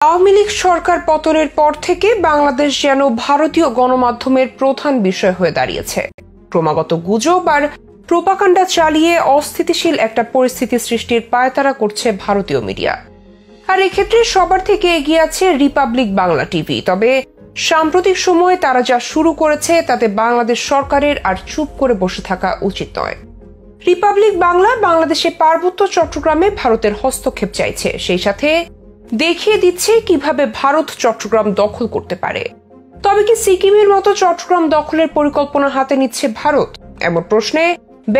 আওয়ামী লীগ সরকার পতনের পর থেকে বাংলাদেশ যেন ভারতীয় গণমাধ্যমের প্রধান বিষয় হয়ে দাঁড়িয়েছে। ক্রমাগত গুজব আর প্রোপাগান্ডা চালিয়ে অস্থিতিশীল একটা পরিস্থিতি সৃষ্টির পায়তারা করছে ভারতীয় মিডিয়া। আর এক্ষেত্রে সবার থেকে এগিয়ে আছে রিপাবলিক বাংলা টিভি। তবে সাম্প্রতিক সময়ে তারা যা শুরু করেছে তাতে বাংলাদেশ সরকারের আর চুপ করে বসে থাকা উচিত নয়। রিপাবলিক বাংলা বাংলাদেশে পার্বত্য চট্টগ্রামে ভারতের হস্তক্ষেপ চাইছে, সেই সাথে দেখিয়ে দিচ্ছে কিভাবে ভারত চট্টগ্রাম দখল করতে পারে। তবে কি সিকিমের মতো চট্টগ্রাম দখলের পরিকল্পনা হাতে নিচ্ছে ভারত? এমন প্রশ্নে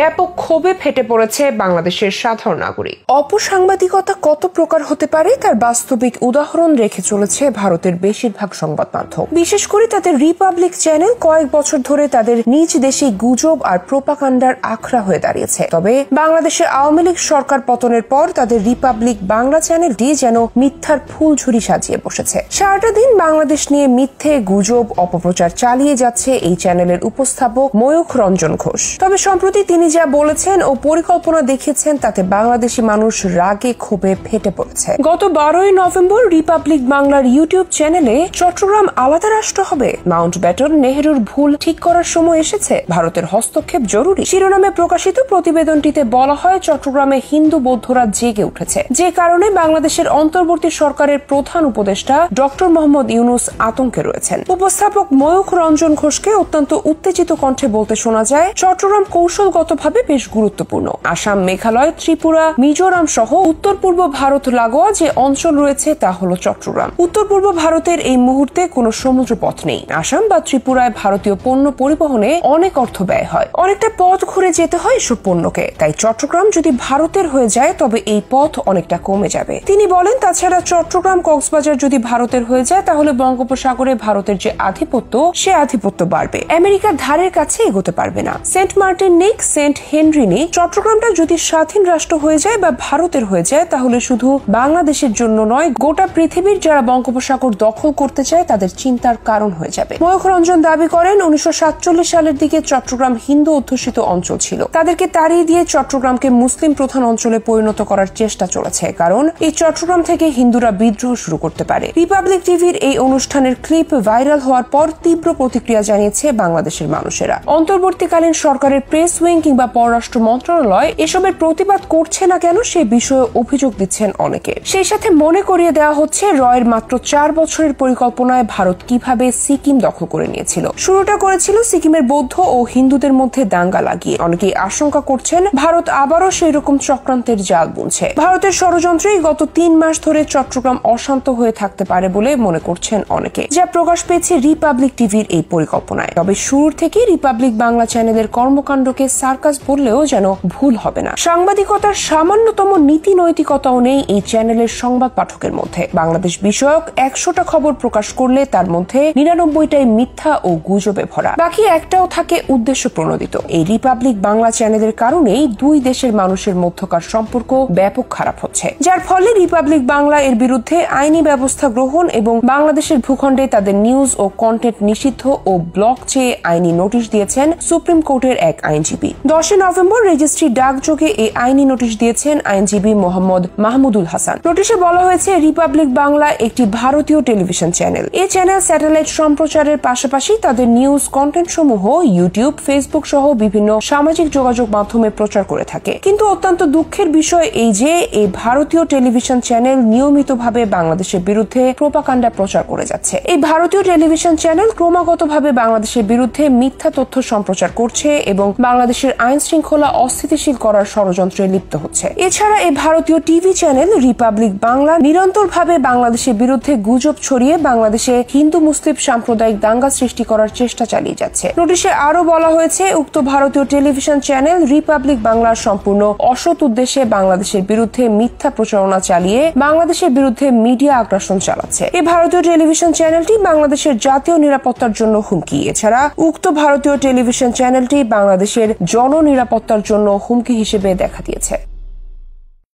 ব্যাপক ক্ষোভে ফেটে পড়েছে বাংলাদেশের সাধারণ নাগরিক। অপসাংবাদিকতা কত প্রকার হতে পারে তার বাস্তবিক উদাহরণ রেখে চলেছে ভারতের বেশিরভাগ সংবাদ মাধ্যম। বিশেষ করে তাদের রিপাবলিক চ্যানেল কয়েক বছর ধরে তাদের নিজ দেশে গুজব আর প্রোপাগান্ডার আখড়া হয়ে দাঁড়িয়েছে। তবে বাংলাদেশের আওয়ামী লীগ সরকার পতনের পর তাদের রিপাবলিক বাংলা চ্যানেলটি যেন মিথ্যার ফুলঝুরি সাজিয়ে বসেছে। সারাটা দিন বাংলাদেশ নিয়ে মিথ্যে গুজব অপপ্রচার চালিয়ে যাচ্ছে এই চ্যানেলের উপস্থাপক ময়ূখ রঞ্জন ঘোষ। তবে সম্প্রতি তিনি যা বলেছেন ও পরিকল্পনা দেখিয়েছেন তাতে বাংলাদেশি মানুষ রাগে ক্ষোভে ফেটে পড়েছে। গত 12 নভেম্বর রিপাবলিক বাংলার ইউটিউব চ্যানেলে চট্টগ্রাম আলাদা রাষ্ট্র হবে, মাউন্ট ব্যাটন নেহেরুর ভুল ঠিক করার সময় এসেছে, ভারতের হস্তক্ষেপ জরুরি শিরোনামে প্রকাশিত প্রতিবেদনটিতে বলা হয় চট্টগ্রামে হিন্দু বৌদ্ধরা জেগে উঠেছে, যে কারণে বাংলাদেশের অন্তর্বর্তী সরকারের প্রধান উপদেষ্টা ডক্টর মোহাম্মদ ইউনুস আতঙ্কে রয়েছেন। উপস্থাপক ময়ূখ রঞ্জন ঘোষকে অত্যন্ত উত্তেজিত কণ্ঠে বলতে শোনা যায়, চট্টগ্রাম কৌশলগতভাবে বেশ গুরুত্বপূর্ণ। আসাম, মেঘালয়, ত্রিপুরা, মিজোরাম সহ উত্তর পূর্ব ভারত লাগোয়া যে অঞ্চল রয়েছে তা হল চট্টগ্রাম। উত্তর পূর্ব ভারতের এই মুহূর্তে কোনো সমুদ্র পথ নেই। আসাম বা ত্রিপুরায় ভারতীয় পণ্য পরিবহনে অনেক অর্থ ব্যয় হয়, অনেকটা পথ ঘুরে যেতে হয় এসব পণ্যকে। তাই চট্টগ্রাম যদি ভারতের হয়ে যায় তবে এই পথ অনেকটা কমে যাবে। তিনি বলেন, তাছাড়া চট্টগ্রাম কক্সবাজার যদি ভারতের হয়ে যায় তাহলে বঙ্গোপসাগরে ভারতের যে আধিপত্য সে আধিপত্য বাড়বে, আমেরিকার ধারের কাছে এগোতে পারবে না। সেন্ট মার্টিন নেই, সেন্ট হেনরি নেই। চট্টগ্রামটা যদি স্বাধীন রাষ্ট্র হয়ে যায় বা ভারতের হয়ে যায় তাহলে শুধু বাংলাদেশের জন্য নয়, গোটা পৃথিবীর যারা বঙ্গোপসাগর দখল করতে চায় তাদের চিন্তার কারণ হয়ে যাবে। ময়ূখ রঞ্জন দাবি করেন 1947 সালের দিকে চট্টগ্রাম হিন্দু অধ্যুষিত অঞ্চল ছিল, তাদেরকে তাড়িয়ে দিয়ে চট্টগ্রামকে মুসলিম প্রধান অঞ্চলে পরিণত করার চেষ্টা চলেছে, কারণ এই চট্টগ্রাম থেকে হিন্দুরা বিদ্রোহ শুরু করতে পারে। রিপাবলিক টিভির এই অনুষ্ঠানের ক্লিপ ভাইরাল হওয়ার পর তীব্র প্রতিক্রিয়া জানিয়েছে বাংলাদেশের মানুষেরা। অন্তর্বর্তীকালীন সরকারের প্রেস উইং কিংবা পররাষ্ট্র মন্ত্রণালয় এসবের প্রতিবাদ করছে না কেন সে বিষয়ে অভিযোগ দিচ্ছেন অনেকে। সেই সাথে মনে করিয়ে দেওয়া হচ্ছে রয়ের মাত্র 4 বছরের পরিকল্পনায় ভারত কিভাবে সিকিম দখল করে নিয়েছিল। শুরুটা করেছিল সিকিমের বৌদ্ধ ও হিন্দুদের মধ্যে দাঙ্গা লাগিয়ে। অনেকেই আশঙ্কা করছেন ভারত আবারও সেই রকম চক্রান্তের জাল বুনছে। ভারতের ষড়যন্ত্রেই গত 3 মাস ধরে চট্টগ্রাম অশান্ত হয়ে থাকতে পারে বলে মনে করছেন অনেকে, যা প্রকাশ পেয়েছে রিপাবলিক টিভির এই পরিকল্পনায়। তবে শুরু থেকে রিপাবলিক বাংলা চ্যানেলের কর্মকাণ্ডকে সার্কাস বললেও যেন ভুল হবে না। সাংবাদিকতার সামান্যতম নীতি নৈতিকতাও নেই এই চ্যানেলের সংবাদ পাঠকের মধ্যে। বাংলাদেশ বিষয়ক 100টা খবর প্রকাশ করলে তার মধ্যে 99টাই মিথ্যা ও গুজবে ভরা, বাকি একটাও থাকে উদ্দেশ্য প্রণোদিত। এই রিপাবলিক বাংলা চ্যানেলের কারণেই দুই দেশের মানুষের মধ্যকার সম্পর্ক ব্যাপক খারাপ হচ্ছে, যার ফলে রিপাবলিক বাংলা এর বিরুদ্ধে আইনি ব্যবস্থা গ্রহণ এবং বাংলাদেশের ভূখণ্ডে তাদের নিউজ ও কন্টেন্ট নিষিদ্ধ ও ব্লক চেয়ে আইনি নোটিশ দিয়েছেন সুপ্রিম কোর্টের এক আইনজীবী। 10 নভেম্বর রেজিস্ট্রি ডাকযোগে এই আইনি নোটিশ দিয়েছেন আইনজীবী মোহাম্মদ মাহমুদুল হাসান। নোটিশে বলা হয়েছে রিপাবলিক বাংলা একটি ভারতীয় টেলিভিশন চ্যানেল। এই চ্যানেল স্যাটেলাইট সম্প্রচারের পাশাপাশি তাদের নিউজ কন্টেন্ট সমূহ ইউটিউব, ফেসবুক সহ বিভিন্ন সামাজিক যোগাযোগ মাধ্যমে প্রচার করে থাকে। কিন্তু অত্যন্ত দুঃখের বিষয় এই যে এই ভারতীয় টেলিভিশন চ্যানেল নিয়মিতভাবে বাংলাদেশের বিরুদ্ধে প্রোপাগান্ডা প্রচার করে যাচ্ছে। এই ভারতীয় টেলিভিশন চ্যানেল ক্রমাগতভাবে বাংলাদেশের বিরুদ্ধে মিথ্যা তথ্য সম্প্রচার করছে এবং বাংলাদেশের আইন শৃঙ্খলা অস্থিতিশীল করার ষড়যন্ত্রে লিপ্ত হচ্ছে। এছাড়া এই ভারতীয় টিভি চ্যানেল রিপাবলিক বাংলা নিরন্তরভাবে বাংলাদেশের বিরুদ্ধে গুজব ছড়িয়ে বাংলাদেশে হিন্দু মুসলিম সাম্প্রদায়িক দাঙ্গা সৃষ্টি করার চেষ্টা চালিয়ে যাচ্ছে। নোটিশে আরো বলা হয়েছে উক্ত ভারতীয় টেলিভিশন চ্যানেল রিপাবলিক বাংলার সম্পূর্ণ অসৎ উদ্দেশ্যে বাংলাদেশের বিরুদ্ধে মিথ্যা প্রচারণা চালিয়ে বাংলাদেশের বিরুদ্ধে মিডিয়া আগ্রাসন চালাচ্ছে। এই ভারতীয় টেলিভিশন চ্যানেলটি বাংলাদেশের জাতীয় নিরাপত্তার জন্য হুমকি। এছাড়া উক্ত ভারতীয় টেলিভিশন চ্যানেলটি বাংলাদেশের জননিরাপত্তার জন্য হুমকি হিসেবে দেখা দিয়েছে।